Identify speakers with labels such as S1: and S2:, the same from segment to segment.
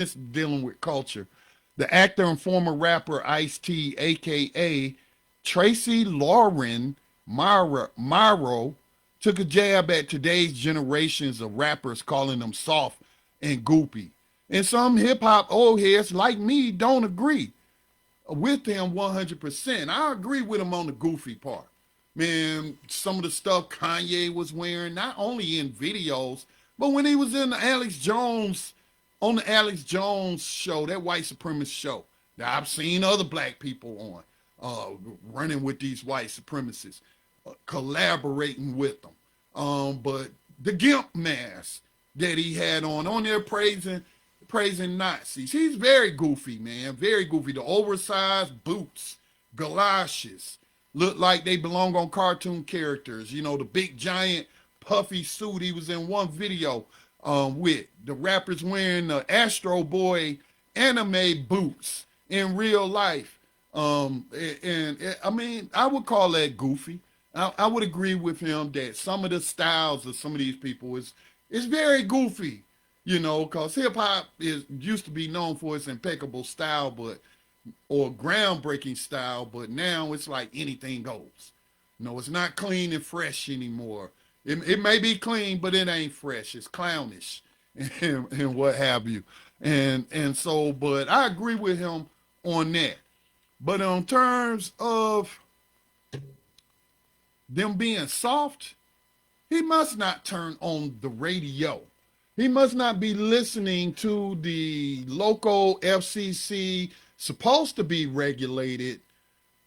S1: this dealing with culture. The actor and former rapper Ice-T, aka Tracy Marrow, took a jab at today's generations of rappers, calling them soft and goopy. And some hip hop old heads like me don't agree with him 100%. I agree with him on the goofy part. Man, some of the stuff Kanye was wearing, not only in videos, but when he was in the Alex Jones, on the Alex Jones show, that white supremacist show that I've seen other black people on, running with these white supremacists, collaborating with them. But the gimp mask that he had on there praising Nazis. He's very goofy, man. Very goofy. The oversized boots, galoshes, look like they belong on cartoon characters. You know, the big giant puffy suit he was in one video with. The rappers wearing the Astro Boy anime boots in real life. I mean, I would call that goofy. I would agree with him that some of the styles of some of these people is very goofy, you know, because hip hop is used to be known for its impeccable style, but or groundbreaking style, but now it's like anything goes. No, it's not clean and fresh anymore. It may be clean, but it ain't fresh. It's clownish and what have you. And so, but I agree with him on that. But in terms of them being soft, he must not turn on the radio. He must not be listening to the local FCC, supposed to be regulated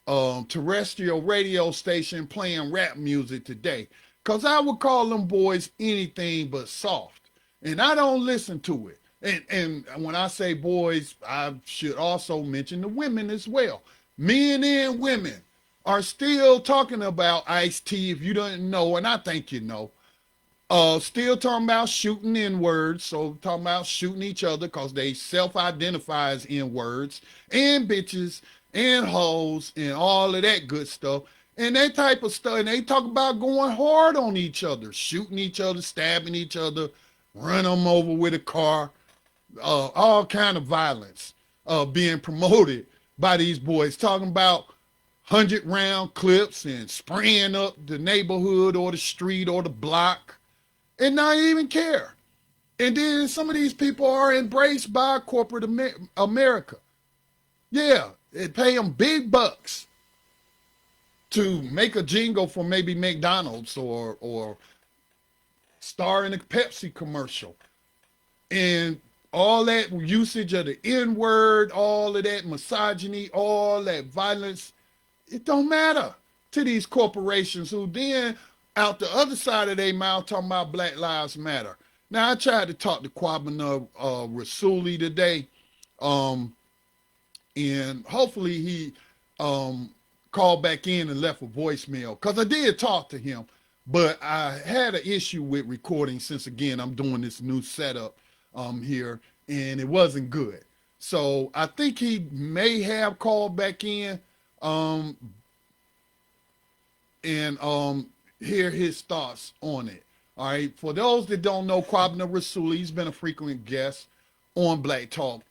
S1: terrestrial radio station playing rap music today. Because I would call them boys anything but soft. And I don't listen to it. And when I say boys, I should also mention the women as well. Men and women are still talking about Ice-T, if you didn't know, and I think you know. Still talking about shooting N-words, so talking about shooting each other because they self-identify as N-words and bitches and hoes and all of that good stuff. And that type of stuff. And they talk about going hard on each other, shooting each other, stabbing each other, run them over with a car, all kind of violence being promoted by these boys, talking about 100-round clips and spraying up the neighborhood or the street or the block and not even care. And then some of these people are embraced by corporate America. Yeah, they pay them big bucks to make a jingle for maybe McDonald's or star in a Pepsi commercial. And all that usage of the N-word, all of that misogyny, all that violence, it don't matter to these corporations who then out the other side of their mouth talking about Black Lives Matter. Now, I tried to talk to Kwabena Rasuli today, and hopefully he called back in and left a voicemail, because I did talk to him, but I had an issue with recording since, again, I'm doing this new setup here, and it wasn't good. So I think he may have called back in and hear his thoughts on it. All right. For those that don't know, Kwabena Rasuli, he's been a frequent guest on Black Talk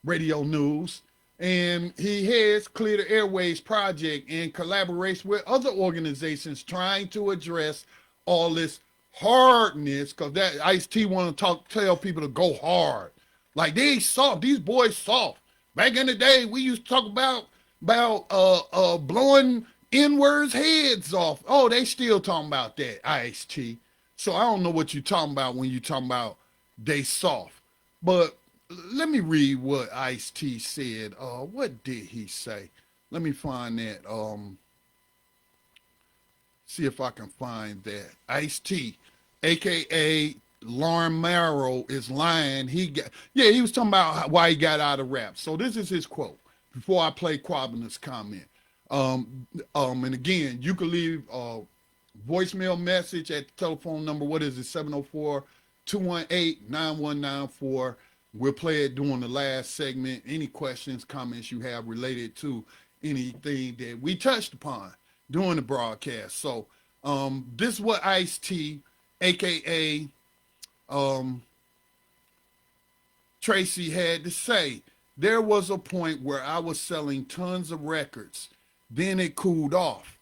S1: Radio News. And he heads Clear the Airways Project and collaborates with other organizations trying to address all this hardness, because that Ice-T want to tell people to go hard. Like, they soft. These boys soft. Back in the day, we used to talk about blowing N-words heads off. Oh, they still talking about that, Ice-T. So I don't know what you're talking about when you're talking about they soft. But let me read what Ice-T said. What did he say? Let me find that. See if I can find that. Ice-T, aka Lauren Marrow, is lying. He was talking about why he got out of rap. So this is his quote before I play Kwabena's comment. And again, you can leave a voicemail message at the telephone number. What is it? 704-218-9194. We'll play it during the last segment. Any questions, comments you have related to anything that we touched upon during the broadcast. So this is what Ice-T, aka Tracy had to say. There was a point where I was selling tons of records. Then it cooled off.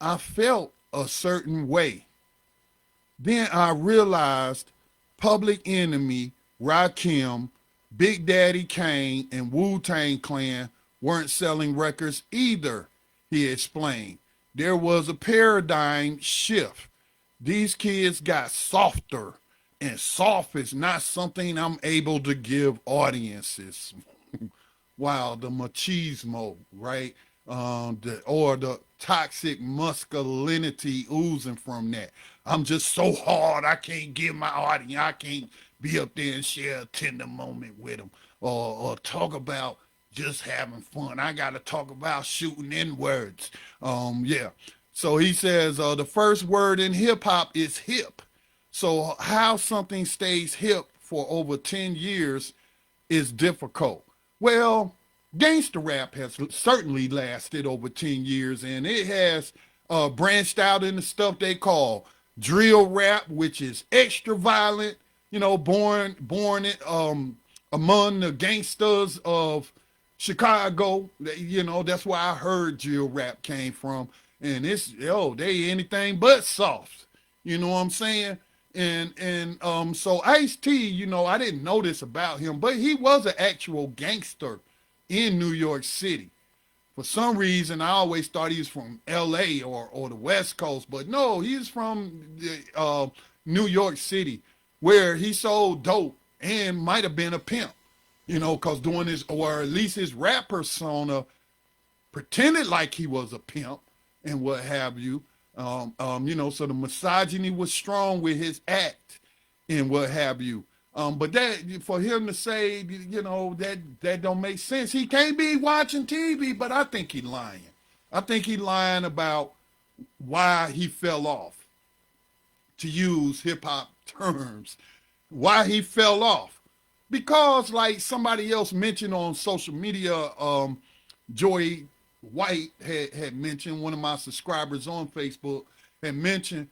S1: I felt a certain way. Then I realized Public Enemy, Rakim, Big Daddy Kane, and Wu Tang Clan weren't selling records either, he explained. There was a paradigm shift. These kids got softer, and soft is not something I'm able to give audiences. Wow, the machismo, right? Or the toxic masculinity oozing from that. I'm just so hard, I can't give my audience, I can't be up there and share a tender moment with them, or talk about just having fun. I got to talk about shooting in words. Yeah. So he says the first word in hip hop is hip. So how something stays hip for over 10 years is difficult. Well, gangster rap has certainly lasted over 10 years, and it has branched out into stuff they call drill rap, which is extra violent, born among the gangsters of Chicago. That's where I heard drill rap came from. And they anything but soft. You know what I'm saying? And so Ice-T, I didn't know this about him, but he was an actual gangster in New York City. For some reason, I always thought he was from L.A. or the West Coast, but no, he's from New York City, where he sold dope and might have been a pimp, because doing his, or at least his rap persona, pretended like he was a pimp and what have you. So the misogyny was strong with his act and what have you. But that, for him to say, that don't make sense. He can't be watching TV, but I think he's lying. I think he's lying about why he fell off, to use hip hop terms, why he fell off. Because, like somebody else mentioned on social media, Joy White had mentioned, one of my subscribers on Facebook had mentioned,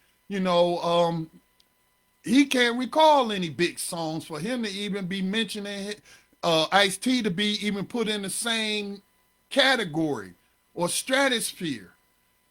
S1: he can't recall any big songs for him to even be mentioning Ice-T to be even put in the same category or stratosphere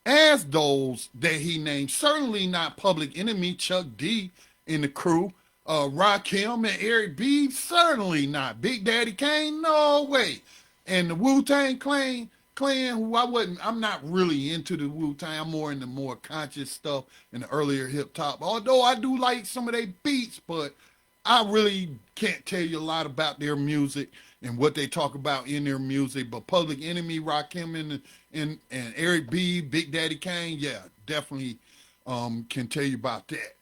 S1: as those that he named. Certainly not Public Enemy, Chuck D in the crew. Rakim and Eric B, certainly not. Big Daddy Kane, no way. And the Wu-Tang Clan, who I'm not really into the Wu-Tang. I'm more into more conscious stuff and the earlier hip hop. Although I do like some of their beats, but I really can't tell you a lot about their music and what they talk about in their music. But Public Enemy, Rakim, and Eric B, Big Daddy Kane, yeah, definitely can tell you about that.